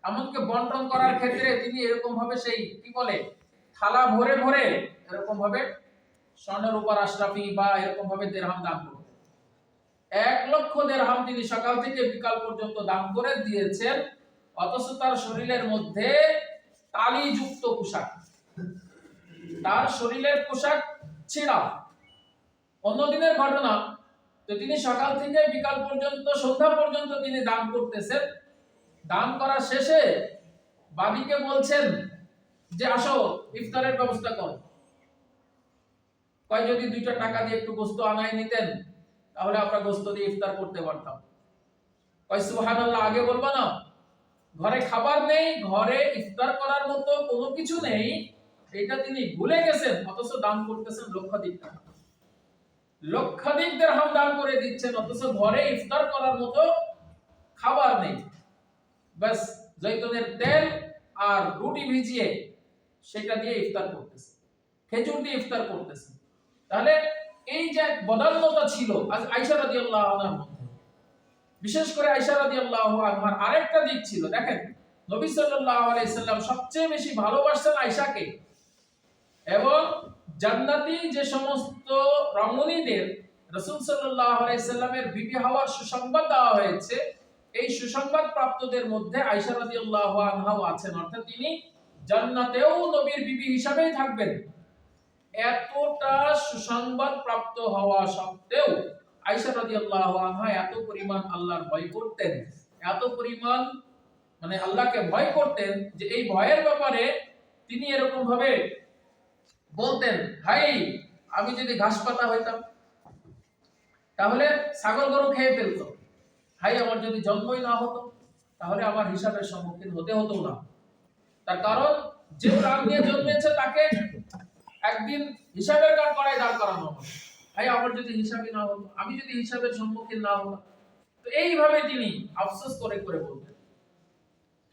এমনকি বন্টন করার ক্ষেত্রে তিনি এরকম ভাবে সেই কি বলে থালা ভরে ভরে এরকম ভাবে স্বর্ণের উপর আশরাফি বা এরকম ভাবে দিরহাম দান করতেন। 1,00,000 দিরহাম তিনি সকাল থেকে বিকাল পর্যন্ত দান করে দিয়েছেন, অথচ তার শরীরের মধ্যে তালিযুক্ত পোশাক, তার শরীরের পোশাক ছেঁড়া। অন্যদিনের ঘটনা, তো তিনি সকাল থেকে বিকাল পর্যন্ত সন্ধ্যা পর্যন্ত তিনি দান করতেছেন। দান করার শেষে বাদীকে বলছেন যে আসো ইফতারের ব্যবস্থা করো। কয় যদি 2টা টাকা দিয়ে একটু গোশত আনাই নিতেন তাহলে আমরা গোশত দিয়ে ইফতার করতে পারতাম। কয় সুবহানাল্লাহ, আগে বলবা না? ঘরে খাবার নেই, ঘরে ইফতার করার মতো কোনো কিছু নেই, এটা তিনি ভুলে গেছেন, অথচ দান করতেছেন লক্ষাধিক টাকা, লক্ষাধিক দিরহাম দান করে দিচ্ছেন, অথচ ঘরে ইফতার করার মতো খাবার নেই। বাস জৈতুনের তেল আর রুটি ভিজিয়ে সেটা দিয়ে ইফতার করতেছে, খেজুর দিয়ে ইফতার করতেছে। তাহলে এই যে বদান্যতা ছিল আজ আয়েশা রাদিয়াল্লাহু আনহার মধ্যে, বিশেষ করে আয়েশা রাদিয়াল্লাহু আনহার আরেকটা দিক ছিল। দেখেন, নবী সাল্লাল্লাহু আলাইহি সাল্লাম সবচেয়ে বেশি ভালোবাসতেন আয়েশাকে, এবং জান্নাতি যে সমস্ত রমণীদের রাসূল সাল্লাল্লাহু আলাইহি সাল্লামের বিবি হওয়ার সুসংবাদ দেওয়া হয়েছে, এই সুসংবাদ প্রাপ্তদের মধ্যে আয়েশা রাদিয়াল্লাহু আনহাও আছেন, অর্থাৎ তিনি জান্নাতেও নবীর বিবি হিসেবেই থাকবেন। এতটা সুসংবাদ প্রাপ্ত হওয়া সত্ত্বেও আয়েশা রাদিয়াল্লাহু আনহা এত পরিমাণ আল্লাহর ভয় করতেন, এত পরিমাণ মানে আল্লাহকে ভয় করতেন, যে এই ভয়ের ব্যাপারে তিনি এরকম ভাবে বলতেন, হাই আমি যদি ঘাস পাতা হইতাম তাহলে ছাগল গরু খেয়ে ফেলতো, হাই আমার যদি জন্মই না হতো তাহলে আমার হিসাবের সম্মুখীন হতে হতো না। তার কারণ যে প্রাণ নিয়ে জন্মেছে তাকে একদিন হিসাবের কাজ করায় দাঁড় করানো হবে। ভাই আমার যদি হিসাবই না হতো, আমি যদি হিসাবের সম্মুখীন না হতাম। তো এইভাবে তিনি আফসোস করে করে বলতেন।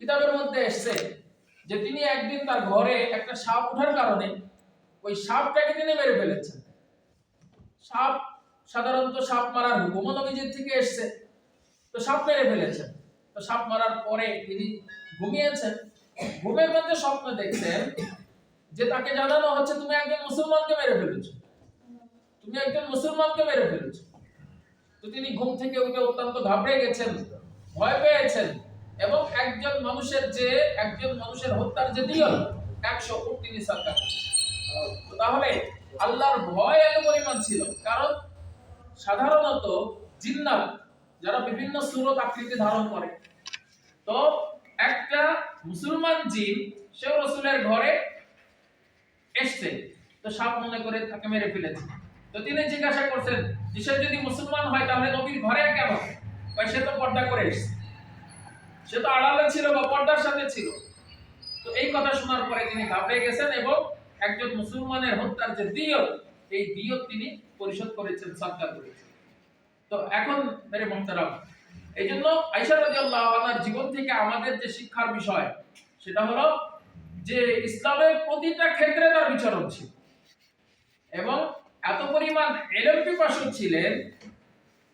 কিতাবের মধ্যে এসেছে যে তিনি একদিন তার ঘরে একটা সাপ ওঠার কারণে ওই সাপটাকে তিনি মেরে ফেলেছেন। সাপ সাধারণত সাপ মারার হুকুম নবীজির থেকে এসেছে, তো সাপ মেরে ফেলেছেন। তো সাপ মারার পরে তিনি ঘুমিয়েছেন, ঘুমের মধ্যে স্বপ্ন দেখছেন যে তাকে জানানো হচ্ছে তুমি একজন মুসলমানকে মেরে ফেলেছো, তুমি একজন মুসলমানকে মেরে ফেলেছো। তো তিনি ঘুম থেকে উঠে অত্যন্ত ঘাবড়ে গেছেন, ভয় পেয়েছেন, এবং একজন মানুষের হত্যার যে দিয়ত 100 উট তিনি সাদকা করেছেন। তো তাহলে আল্লাহর ভয় এত পরিমাণ ছিল, কারণ সাধারণত জিন্নাত যারা বিভিন্ন সূরত আকৃতি ধারণ করে, তো একটা মুসলমান জিন সে রাসূলের ঘরে এসছে, তো সাপ মনে করে তাকে মেরে ফেলেছে। তো তিনি জিজ্ঞাসা করছেন যে সে যদি মুসলমান হয় তাহলে নবীর ঘরে কেন? সে তো পর্দা করে এসেছে, সে তো আড়ালে ছিল বা পর্দার সাথে ছিল। তো এই কথা শোনার পরে তিনি ঘাবড়ে গেছেন এবং একজন মুসলমানের হত্যার যে দিয়ত, এই দিয়ত তিনি পরিশোধ করেছেন, সদকা করেছেন। তো এখন মেরে মুহতারাম, এইজন্য আয়েশা রাদিয়াল্লাহু আনহার জীবন থেকে আমাদের যে শিক্ষার বিষয় সেটা হলো যে ইসলামের প্রতিটা ক্ষেত্রে তার বিচরণ ছিল, এবং এত পরিমাণ ইলম পিপাসু ছিলেন।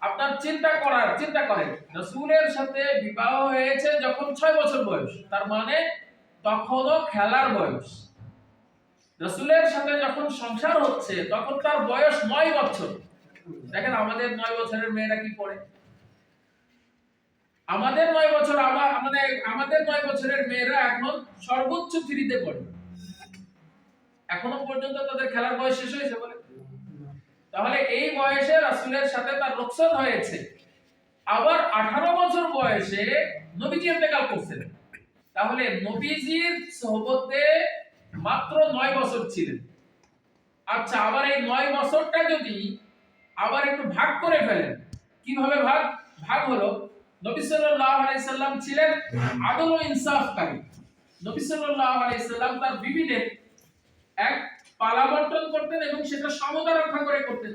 আপনার চিন্তা করেন রাসূলের সাথে বিবাহ হয়েছে যখন 6 বছর বয়স, তার মানে তখনও খেলার বয়স। রাসূলের সাথে যখন সংসার হচ্ছে তখন তার বয়স 9 বছর। দেখেন আমাদের 9 বছরের মেয়েরা কি পড়ে, আমাদের 9 বছর আমাদের 9 বছরের মেয়েরা এখন সর্বোচ্চ 3 তে পড়ে, এখনো পর্যন্ত তাদের খেলার বয়স শেষ হয়েছে বলে? তাহলে এই বয়সে রাসূলের সাথে তার রুখসত হয়েছে, আবার 18 বছর বয়সে নবীজি ইন্তেকাল করছেন। তাহলে নবীজির সোহবতে মাত্র 9 বছর ছিলেন। আচ্ছা, আবার এই 9 বছরটা যদি আবার একটু ভাগ করে ফেলেন, কিভাবে ভাগ হলো? নবী সাল্লাল্লাহু আলাইহি সাল্লাম ছিলেন আদল ও ইনসাফকারী। নবী সাল্লাল্লাহু আলাইহি সাল্লাম তার বিবিদের এক পালা বন্টন করতেন এবং সেটা সমতা রক্ষা করে করতেন।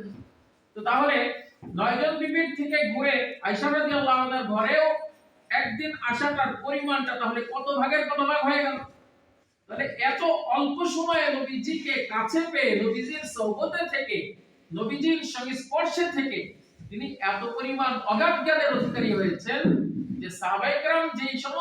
তো তাহলে 9 জন বিবির থেকে ঘুরে আয়েশা রাদিয়াল্লাহু আনহার ঘরেও একদিন আসাটার পরিমাণটা তাহলে কত ভাগের কত ভাগ হয়ে গেল? তাহলে এত অল্প সময়ে নবীজিকে কাছে পেয়ে, নবীজির সোহবতে থেকে, নবীজির সংস্পর্শে থেকে তিনি এত পরিমাণ অগাধ জ্ঞানের অধিকারী হয়েছেন যে সাহাবায়ে কেরাম যেই সময়